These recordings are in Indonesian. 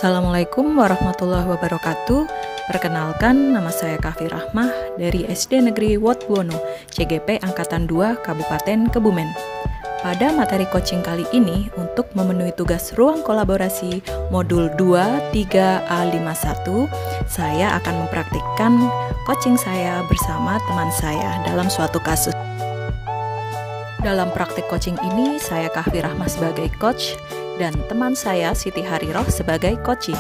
Assalamualaikum warahmatullahi wabarakatuh. Perkenalkan, nama saya Kahfi Rahmah dari SD Negeri Wotwono, CGP Angkatan 2, Kabupaten Kebumen. Pada materi coaching kali ini, untuk memenuhi tugas ruang kolaborasi modul 2 3A51, saya akan mempraktikkan coaching saya bersama teman saya dalam suatu kasus. Dalam praktik coaching ini, saya Kahfi Rahmah sebagai coach dan teman saya Siti Hariroh sebagai coachee.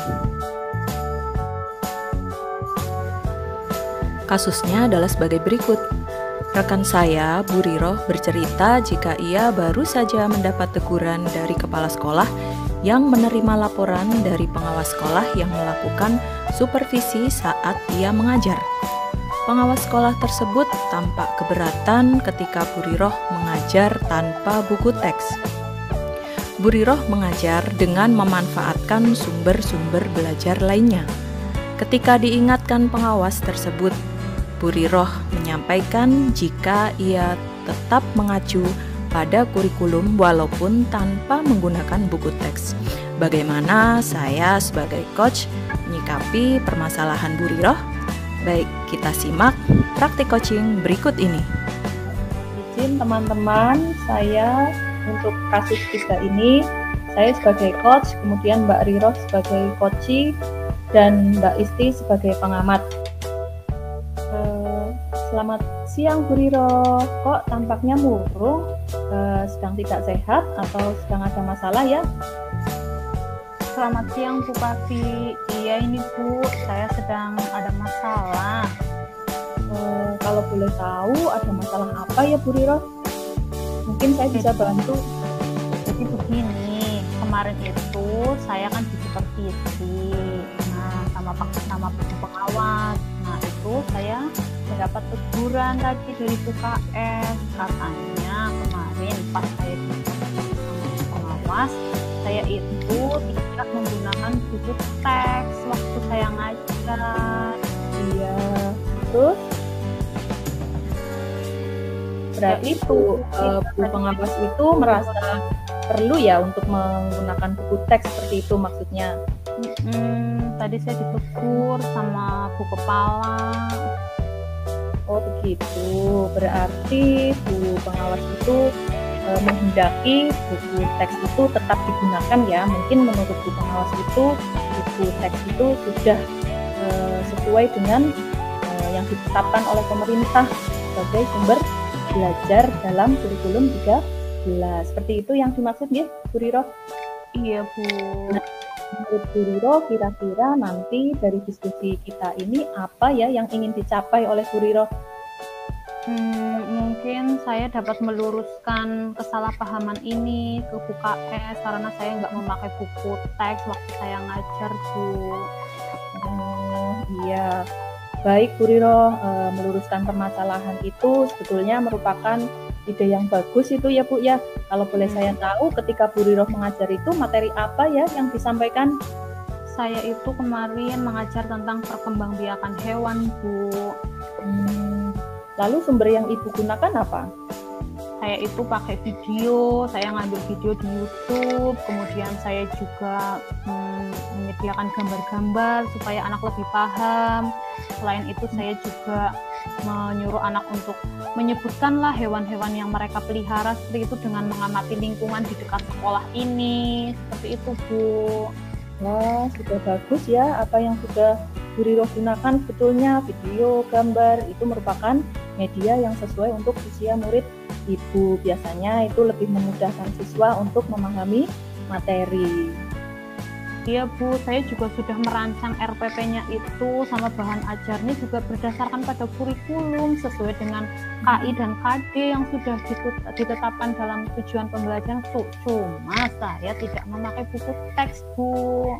Kasusnya adalah sebagai berikut. Rekan saya, Bu Riroh, bercerita jika ia baru saja mendapat teguran dari kepala sekolah yang menerima laporan dari pengawas sekolah yang melakukan supervisi saat ia mengajar. Pengawas sekolah tersebut tampak keberatan ketika Bu Riroh mengajar tanpa buku teks. Bu Riroh mengajar dengan memanfaatkan sumber-sumber belajar lainnya. Ketika diingatkan pengawas tersebut, Bu Riroh menyampaikan jika ia tetap mengacu pada kurikulum walaupun tanpa menggunakan buku teks. Bagaimana saya sebagai coach menyikapi permasalahan Bu Riroh? Baik, kita simak praktik coaching berikut ini. Izin teman-teman, saya untuk kasus kita ini, saya sebagai coach, kemudian Mbak Riroh sebagai coachee, dan Mbak Isti sebagai pengamat. Selamat siang Bu Riroh, kok tampaknya murung, sedang tidak sehat atau sedang ada masalah ya? Selamat siang Bu Kahfi, iya ini Bu, saya sedang ada masalah. Kalau boleh tahu ada masalah apa ya Bu Riroh? Mungkin saya bisa bantu. Jadi begini, kemarin itu saya kan di supervisi, sama pengawas. Nah itu saya mendapat teguran tadi dari UKS, katanya kemarin pas saya di supervisi sama pengawas, saya itu tidak menggunakan buku teks waktu saya ngajar. Iya, terus? Berarti Bu pengawas itu merasa perlu ya untuk menggunakan buku teks seperti itu maksudnya? Tadi saya ditegur sama Bu Kepala. Oh begitu, berarti Bu pengawas itu menghendaki buku teks itu tetap digunakan ya. Mungkin menurut Bu pengawas itu buku teks itu sudah sesuai dengan yang ditetapkan oleh pemerintah sebagai sumber belajar dalam kurikulum 13. Seperti itu yang dimaksud ya, Bu Riroh? Iya, Bu. Nah, menurut Bu Riroh, kira-kira nanti dari diskusi kita ini apa ya yang ingin dicapai oleh Bu Riroh? Mungkin saya dapat meluruskan kesalahpahaman ini ke Bu KS karena saya nggak memakai buku teks waktu saya ngajar, Bu. Iya. Baik Bu Riroh, meluruskan permasalahan itu sebetulnya merupakan ide yang bagus itu ya Bu ya. Kalau boleh saya tahu ketika Bu Riroh mengajar itu materi apa ya yang disampaikan? Saya itu kemarin mengajar tentang perkembangbiakan hewan, Bu. Lalu sumber yang Ibu gunakan apa? Saya itu pakai video, saya ngambil video di YouTube, kemudian saya juga menyediakan gambar-gambar supaya anak lebih paham. Selain itu saya juga menyuruh anak untuk menyebutkanlah hewan-hewan yang mereka pelihara seperti itu dengan mengamati lingkungan di dekat sekolah ini. Seperti itu, Bu. Wah, sudah bagus ya apa yang sudah Bu Riroh gunakan. Sebetulnya video, gambar itu merupakan media yang sesuai untuk usia murid Ibu. Biasanya itu lebih memudahkan siswa untuk memahami materi. Iya Bu, saya juga sudah merancang RPP-nya itu sama bahan ajarnya juga berdasarkan pada kurikulum sesuai dengan KI dan KD yang sudah ditetapkan dalam tujuan pembelajaran. Cuma saya tidak memakai buku teks, Bu.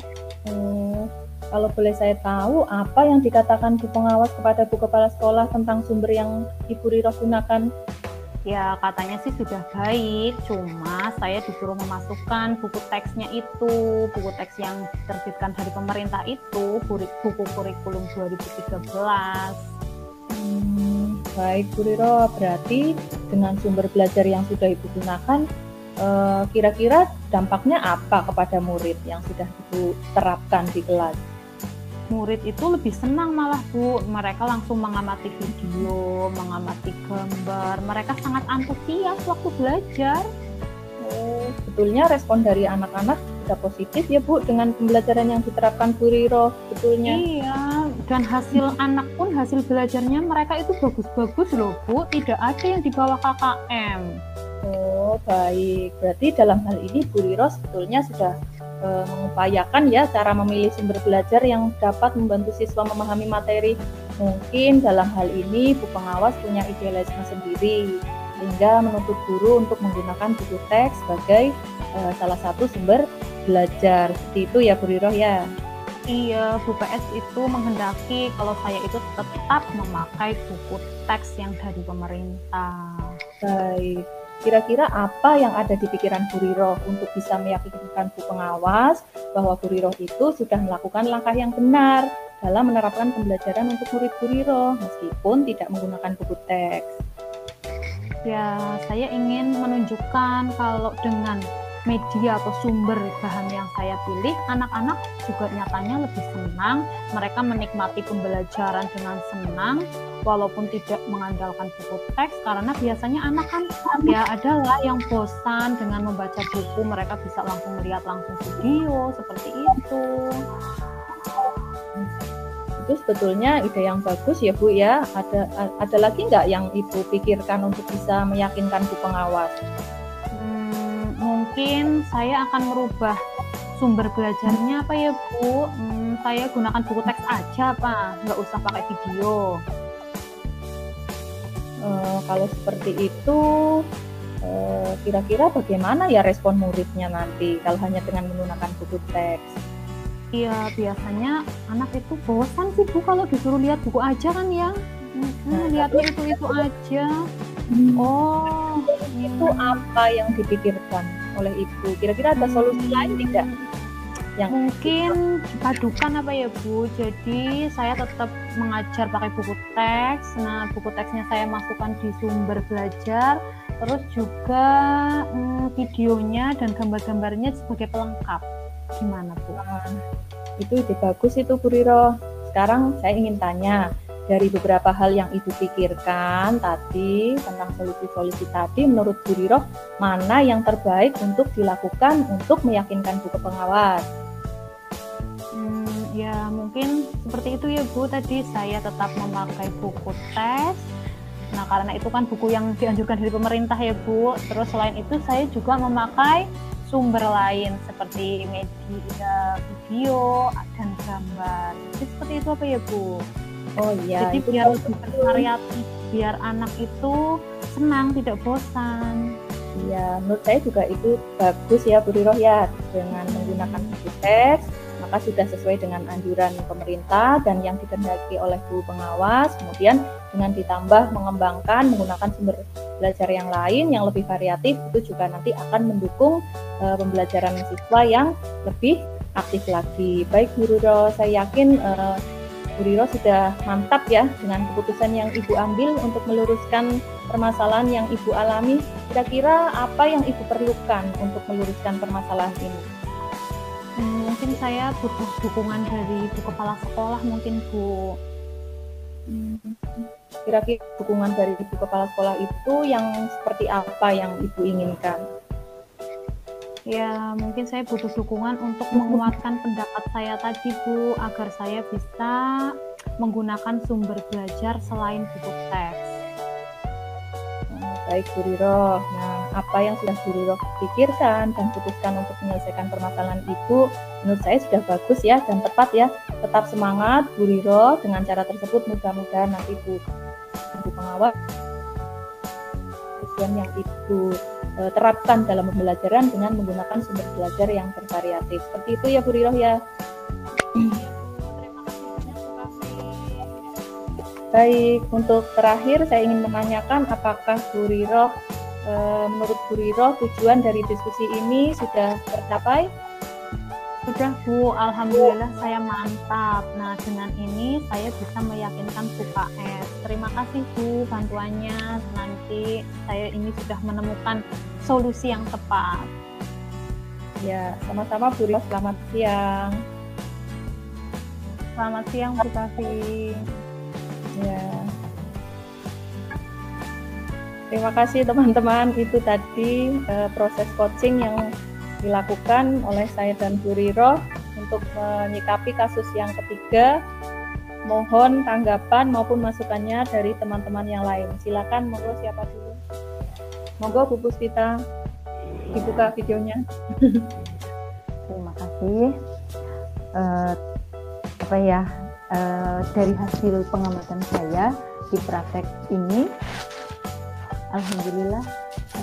Kalau boleh saya tahu apa yang dikatakan Bu pengawas kepada Bu kepala sekolah tentang sumber yang Ibu Riroh gunakan? Ya katanya sih sudah baik, cuma saya disuruh memasukkan buku teksnya itu, buku teks yang diterbitkan dari pemerintah itu, buku kurikulum 2013. Baik Bu Riroh, berarti dengan sumber belajar yang sudah Ibu gunakan, Kira-kira dampaknya apa kepada murid yang sudah Ibu terapkan di kelas? Murid itu lebih senang malah Bu, mereka langsung mengamati video, mengamati gambar, mereka sangat antusias waktu belajar. Sebetulnya respon dari anak-anak sudah positif ya Bu dengan pembelajaran yang diterapkan Bu Riro, sebetulnya. Iya, dan hasil anak pun hasil belajarnya mereka itu bagus-bagus loh Bu, tidak ada yang di bawah KKM. Oh baik, berarti dalam hal ini Bu Riro sebetulnya sudah mengupayakan ya cara memilih sumber belajar yang dapat membantu siswa memahami materi. Mungkin dalam hal ini Bu Pengawas punya idealisme sendiri sehingga menuntut guru untuk menggunakan buku teks sebagai salah satu sumber belajar. Seperti itu ya Bu Riro ya? Iya, Bu PS itu menghendaki kalau saya itu tetap memakai buku teks yang dari pemerintah. Baik. Kira-kira apa yang ada di pikiran Bu Riro untuk bisa meyakinkan Bu Pengawas bahwa Bu Riro itu sudah melakukan langkah yang benar dalam menerapkan pembelajaran untuk murid Bu Riro meskipun tidak menggunakan buku teks? Ya, saya ingin menunjukkan kalau dengan media atau sumber bahan yang saya pilih, anak-anak juga nyatanya lebih senang, mereka menikmati pembelajaran dengan senang, walaupun tidak mengandalkan buku teks, karena biasanya anak kan ya adalah yang bosan dengan membaca buku, mereka bisa langsung melihat langsung video, seperti itu. Itu sebetulnya ide yang bagus ya Bu ya. Ada lagi nggak yang Ibu pikirkan untuk bisa meyakinkan Bu Pengawas? Mungkin saya akan merubah sumber belajarnya apa ya Bu? Saya gunakan buku teks aja Pak, nggak usah pakai video. Kalau seperti itu, kira-kira bagaimana ya respon muridnya nanti kalau hanya dengan menggunakan buku teks? Iya, biasanya anak itu bosan sih Bu kalau disuruh lihat buku aja kan ya. Lihatnya itu aja. Oh, itu apa yang dipikirkan oleh Ibu? Kira-kira ada solusi lain tidak? Yang mungkin dipadukan apa ya Bu? Jadi saya tetap mengajar pakai buku teks. Nah, buku teksnya saya masukkan di sumber belajar. Terus juga videonya dan gambar-gambarnya sebagai pelengkap. Gimana Bu? Itu ide bagus itu Bu Riro. Sekarang saya ingin tanya, dari beberapa hal yang Ibu pikirkan tadi tentang solusi-solusi tadi, menurut Bu Riro mana yang terbaik untuk dilakukan untuk meyakinkan Bu Pengawas? Ya mungkin seperti itu ya Bu, tadi saya tetap memakai buku teks. Nah karena itu kan buku yang dianjurkan dari pemerintah ya Bu. Terus selain itu saya juga memakai sumber lain seperti media video dan gambar. Jadi seperti itu apa ya Bu? Oh iya. Jadi biar lebih bervariatif, biar anak itu senang, tidak bosan. Iya, menurut saya juga itu bagus ya Bu Riro ya, dengan menggunakan buku teks, maka sudah sesuai dengan anjuran pemerintah dan yang dikehendaki oleh Bu Pengawas. Kemudian dengan ditambah mengembangkan menggunakan sumber belajar yang lain yang lebih variatif, itu juga nanti akan mendukung pembelajaran siswa yang lebih aktif lagi. Baik Bu Riro, saya yakin Bu Riro sudah mantap ya dengan keputusan yang Ibu ambil untuk meluruskan permasalahan yang Ibu alami. Kira-kira apa yang Ibu perlukan untuk meluruskan permasalahan ini? Mungkin saya butuh dukungan dari Bu Kepala Sekolah mungkin Bu. Kira-kira dukungan dari Ibu Kepala Sekolah itu yang seperti apa yang Ibu inginkan? Ya, mungkin saya butuh dukungan untuk menguatkan pendapat saya tadi Bu, agar saya bisa menggunakan sumber belajar selain buku teks. Baik Bu Riro, nah apa yang sudah Bu Riro pikirkan dan putuskan untuk menyelesaikan permasalahan Ibu, menurut saya sudah bagus ya dan tepat ya. Tetap semangat Bu Riro, dengan cara tersebut mudah-mudahan nanti Bu Pengawas tujuan yang Ibu terapkan dalam pembelajaran dengan menggunakan sumber belajar yang bervariatif. Seperti itu ya Bu Riro ya. Baik, untuk terakhir saya ingin menanyakan apakah Bu Riro, menurut Bu Riro tujuan dari diskusi ini sudah tercapai? Sudah Bu, alhamdulillah saya mantap. Nah, dengan ini saya bisa meyakinkan UKS. Terima kasih Bu bantuannya. Nanti saya ini sudah menemukan solusi yang tepat. Ya, sama-sama Bu Riro, selamat siang. Selamat siang Bu Kavi. Ya. Terima kasih teman-teman, itu tadi proses coaching yang dilakukan oleh saya dan Bu Riro untuk menyikapi kasus yang ketiga. Mohon tanggapan maupun masukannya dari teman-teman yang lain. Silakan, monggo siapa dulu? Monggo Bu Puspita, dibuka videonya. Terima kasih. Dari hasil pengamatan saya di praktek ini, alhamdulillah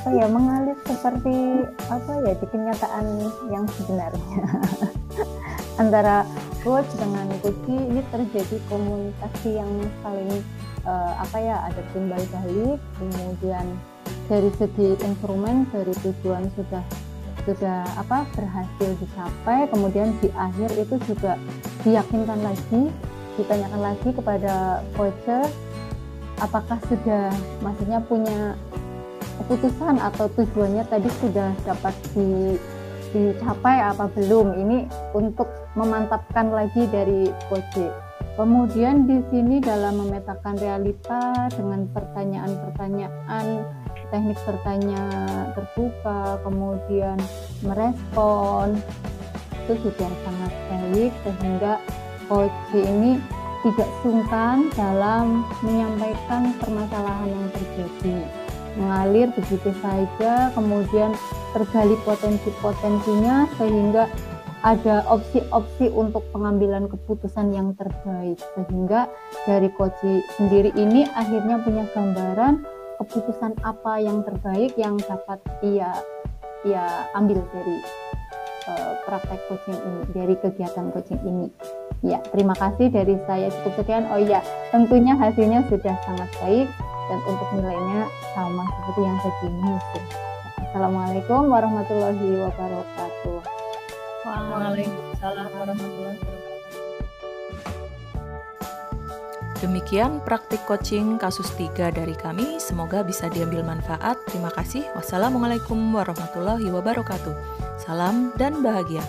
mengalir seperti di kenyataan yang sebenarnya. Antara coach dengan coach ini terjadi komunikasi yang saling ada timbal balik, kemudian dari segi instrumen, dari tujuan sudah berhasil dicapai, kemudian di akhir itu juga diyakinkan lagi, ditanyakan lagi kepada coach apakah sudah maksudnya punya keputusan atau tujuannya tadi sudah dapat dicapai apa belum, ini untuk memantapkan lagi dari coach. Kemudian di sini dalam memetakan realita dengan pertanyaan-pertanyaan, teknik bertanya terbuka, kemudian merespon, itu sudah sangat baik sehingga coach ini tidak sungkan dalam menyampaikan permasalahan yang terjadi, mengalir begitu saja, kemudian tergali potensi-potensinya sehingga ada opsi-opsi untuk pengambilan keputusan yang terbaik, sehingga dari coach sendiri ini akhirnya punya gambaran keputusan apa yang terbaik yang dapat ia ambil dari praktek coaching ini, dari kegiatan coaching ini. Ya, terima kasih dari saya, cukup sekian. Oh iya, tentunya hasilnya sudah sangat baik dan untuk nilainya sama seperti yang segini. Assalamualaikum warahmatullahi wabarakatuh. Waalaikumsalam warahmatullahi wabarakatuh. Demikian praktik coaching kasus 3 dari kami. Semoga bisa diambil manfaat. Terima kasih. Wassalamualaikum warahmatullahi wabarakatuh. Salam dan bahagia.